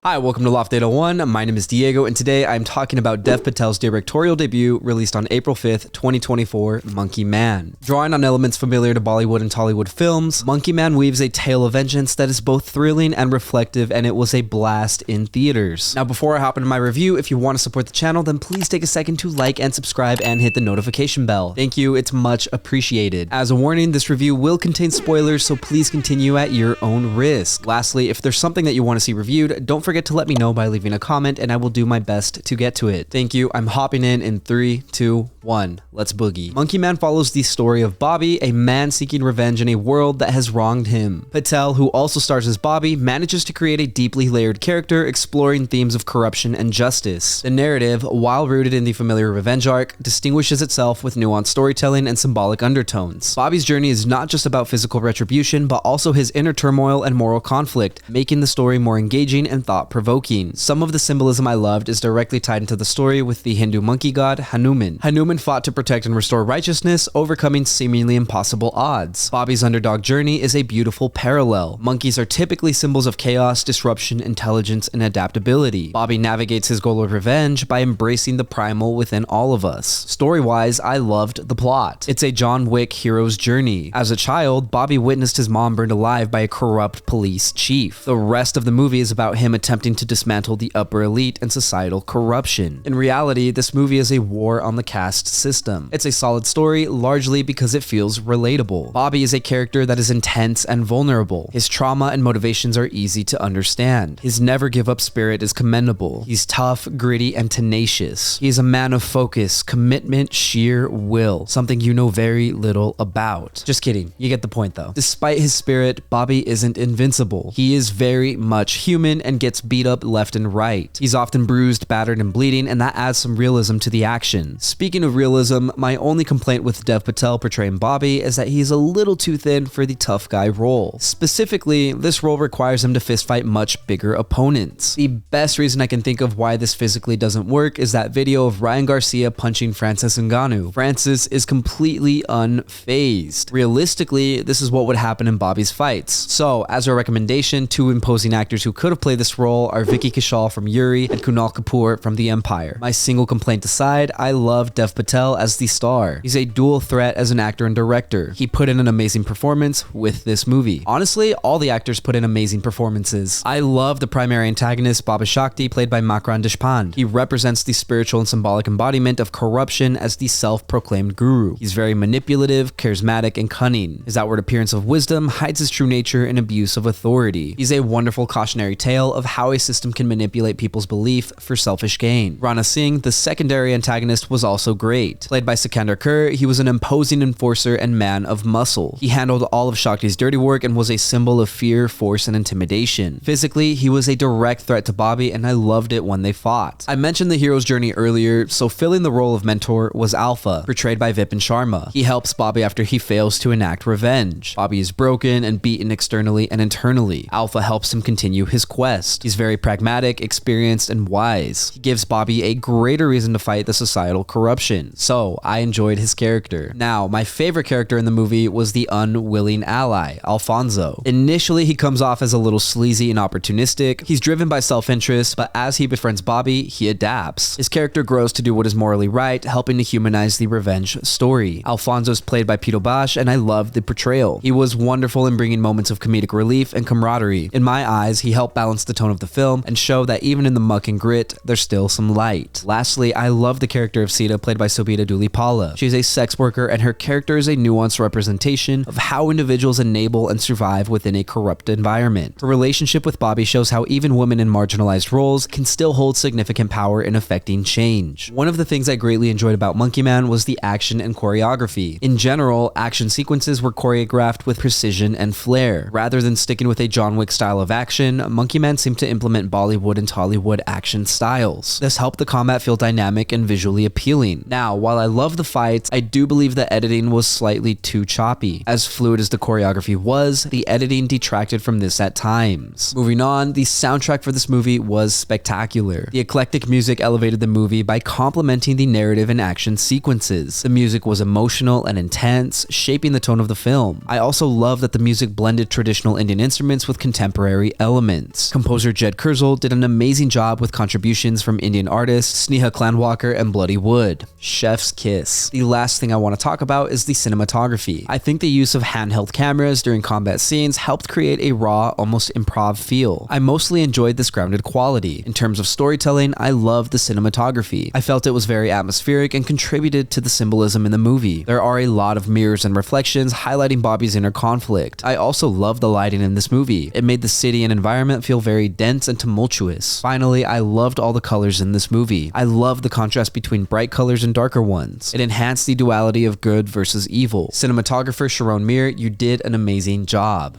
Hi, welcome to Loft 801. My name is Diego, and today I'm talking about Dev Patel's directorial debut released on April 5th, 2024, Monkeyman. Drawing on elements familiar to Bollywood and Tollywood films, Monkeyman weaves a tale of vengeance that is both thrilling and reflective, and it was a blast in theaters. Now, before I hop into my review, if you want to support the channel, then please take a second to like and subscribe and hit the notification bell. Thank you, it's much appreciated. As a warning, this review will contain spoilers, so please continue at your own risk. Lastly, if there's something that you want to see reviewed, don't forget to let me know by leaving a comment and I will do my best to get to it. Thank you. I'm hopping in 3, 2, 1. Let's boogie. Monkeyman follows the story of Bobby, a man seeking revenge in a world that has wronged him. Patel, who also stars as Bobby, manages to create a deeply layered character exploring themes of corruption and justice. The narrative, while rooted in the familiar revenge arc, distinguishes itself with nuanced storytelling and symbolic undertones. Bobby's journey is not just about physical retribution, but also his inner turmoil and moral conflict, making the story more engaging and thought-provoking. Some of the symbolism I loved is directly tied into the story with the Hindu monkey god, Hanuman. Hanuman fought to protect and restore righteousness, overcoming seemingly impossible odds. Bobby's underdog journey is a beautiful parallel. Monkeys are typically symbols of chaos, disruption, intelligence, and adaptability. Bobby navigates his goal of revenge by embracing the primal within all of us. Story-wise, I loved the plot. It's a John Wick hero's journey. As a child, Bobby witnessed his mom burned alive by a corrupt police chief. The rest of the movie is about him attempting to dismantle the upper elite and societal corruption. In reality, this movie is a war on the caste system. It's a solid story, largely because it feels relatable. Bobby is a character that is intense and vulnerable. His trauma and motivations are easy to understand. His never give up spirit is commendable. He's tough, gritty, and tenacious. He is a man of focus, commitment, sheer will, something you know very little about. Just kidding, you get the point though. Despite his spirit, Bobby isn't invincible. He is very much human and gets beat up left and right. He's often bruised, battered, and bleeding, and that adds some realism to the action. Speaking of realism, my only complaint with Dev Patel portraying Bobby is that he's a little too thin for the tough guy role. Specifically, this role requires him to fistfight much bigger opponents. The best reason I can think of why this physically doesn't work is that video of Ryan Garcia punching Francis Ngannou. Francis is completely unfazed. Realistically, this is what would happen in Bobby's fights. So, as a recommendation, two imposing actors who could have played this role are Vicky Kaushal from Yuri and Kunal Kapoor from The Empire. My single complaint aside, I love Dev Patel as the star. He's a dual threat as an actor and director. He put in an amazing performance with this movie. Honestly, all the actors put in amazing performances. I love the primary antagonist, Baba Shakti, played by Makran Deshpande. He represents the spiritual and symbolic embodiment of corruption as the self-proclaimed guru. He's very manipulative, charismatic, and cunning. His outward appearance of wisdom hides his true nature and abuse of authority. He's a wonderful cautionary tale of how a system can manipulate people's belief for selfish gain. Rana Singh, the secondary antagonist, was also great. Played by Sikandar Kaur, he was an imposing enforcer and man of muscle. He handled all of Shakti's dirty work and was a symbol of fear, force, and intimidation. Physically, he was a direct threat to Bobby, and I loved it when they fought. I mentioned the hero's journey earlier, so filling the role of mentor was Alpha, portrayed by Vipin Sharma. He helps Bobby after he fails to enact revenge. Bobby is broken and beaten externally and internally. Alpha helps him continue his quest. He's very pragmatic, experienced, and wise. He gives Bobby a greater reason to fight the societal corruption, so I enjoyed his character. Now, my favorite character in the movie was the unwilling ally, Alfonso. Initially, he comes off as a little sleazy and opportunistic. He's driven by self-interest, but as he befriends Bobby, he adapts. His character grows to do what is morally right, helping to humanize the revenge story. Alfonso is played by Pito Bash, and I loved the portrayal. He was wonderful in bringing moments of comedic relief and camaraderie. In my eyes, he helped balance the tone of the film and show that even in the muck and grit, there's still some light. Lastly, I love the character of Sita, played by Sobhita Dhulipala. She's a sex worker, and her character is a nuanced representation of how individuals enable and survive within a corrupt environment. Her relationship with Bobby shows how even women in marginalized roles can still hold significant power in affecting change. One of the things I greatly enjoyed about Monkeyman was the action and choreography. In general, action sequences were choreographed with precision and flair. Rather than sticking with a John Wick style of action, Monkeyman seemed to implement Bollywood and Tollywood action styles. This helped the combat feel dynamic and visually appealing. Now, while I love the fights, I do believe the editing was slightly too choppy. As fluid as the choreography was, the editing detracted from this at times. Moving on, the soundtrack for this movie was spectacular. The eclectic music elevated the movie by complementing the narrative and action sequences. The music was emotional and intense, shaping the tone of the film. I also love that the music blended traditional Indian instruments with contemporary elements. Composer Jed Kurzel did an amazing job with contributions from Indian artists Sneha Clanwalker and Bloody Wood. Chef's kiss. The last thing I want to talk about is the cinematography. I think the use of handheld cameras during combat scenes helped create a raw, almost improv feel. I mostly enjoyed this grounded quality. In terms of storytelling, I loved the cinematography. I felt it was very atmospheric and contributed to the symbolism in the movie. There are a lot of mirrors and reflections highlighting Bobby's inner conflict. I also love the lighting in this movie. It made the city and environment feel very dense and tumultuous. Finally, I loved all the colors in this movie. I loved the contrast between bright colors and darker ones. It enhanced the duality of good versus evil. Cinematographer Sharon Mir, you did an amazing job.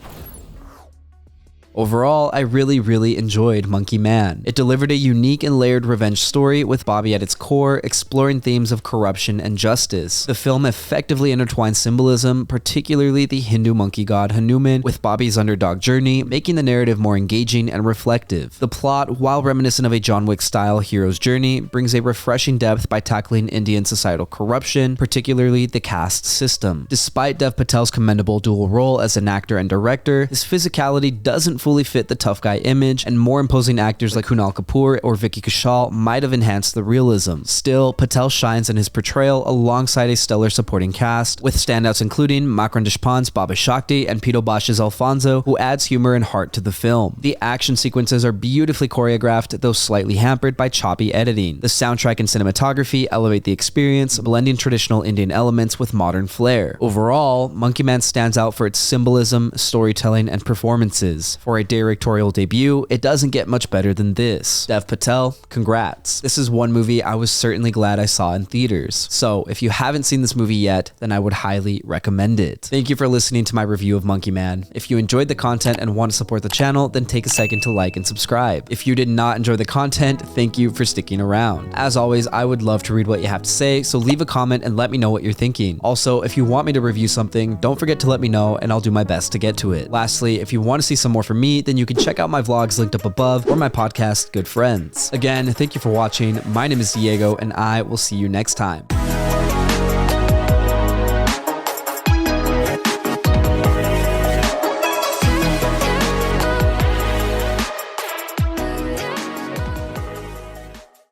Overall, I really enjoyed Monkeyman. It delivered a unique and layered revenge story with Bobby at its core, exploring themes of corruption and justice. The film effectively intertwined symbolism, particularly the Hindu monkey god Hanuman, with Bobby's underdog journey, making the narrative more engaging and reflective. The plot, while reminiscent of a John Wick style hero's journey, brings a refreshing depth by tackling Indian societal corruption, particularly the caste system. Despite Dev Patel's commendable dual role as an actor and director, his physicality doesn't fully fit the tough guy image, and more imposing actors like Kunal Kapoor or Vicky Kaushal might have enhanced the realism. Still, Patel shines in his portrayal alongside a stellar supporting cast, with standouts including Makran Deshpande's Baba Shakti and Pito Bosch's Alfonso, who adds humor and heart to the film. The action sequences are beautifully choreographed, though slightly hampered by choppy editing. The soundtrack and cinematography elevate the experience, blending traditional Indian elements with modern flair. Overall, Monkeyman stands out for its symbolism, storytelling, and performances. For a directorial debut, it doesn't get much better than this. Dev Patel, congrats. This is one movie I was certainly glad I saw in theaters. So if you haven't seen this movie yet, then I would highly recommend it. Thank you for listening to my review of Monkeyman. If you enjoyed the content and want to support the channel, then take a second to like and subscribe. If you did not enjoy the content, thank you for sticking around. As always, I would love to read what you have to say, so leave a comment and let me know what you're thinking. Also, if you want me to review something, don't forget to let me know and I'll do my best to get to it. Lastly, if you want to see some more from me, then you can check out my vlogs linked up above or my podcast, Good Friends. Again, thank you for watching. My name is Diego and I will see you next time.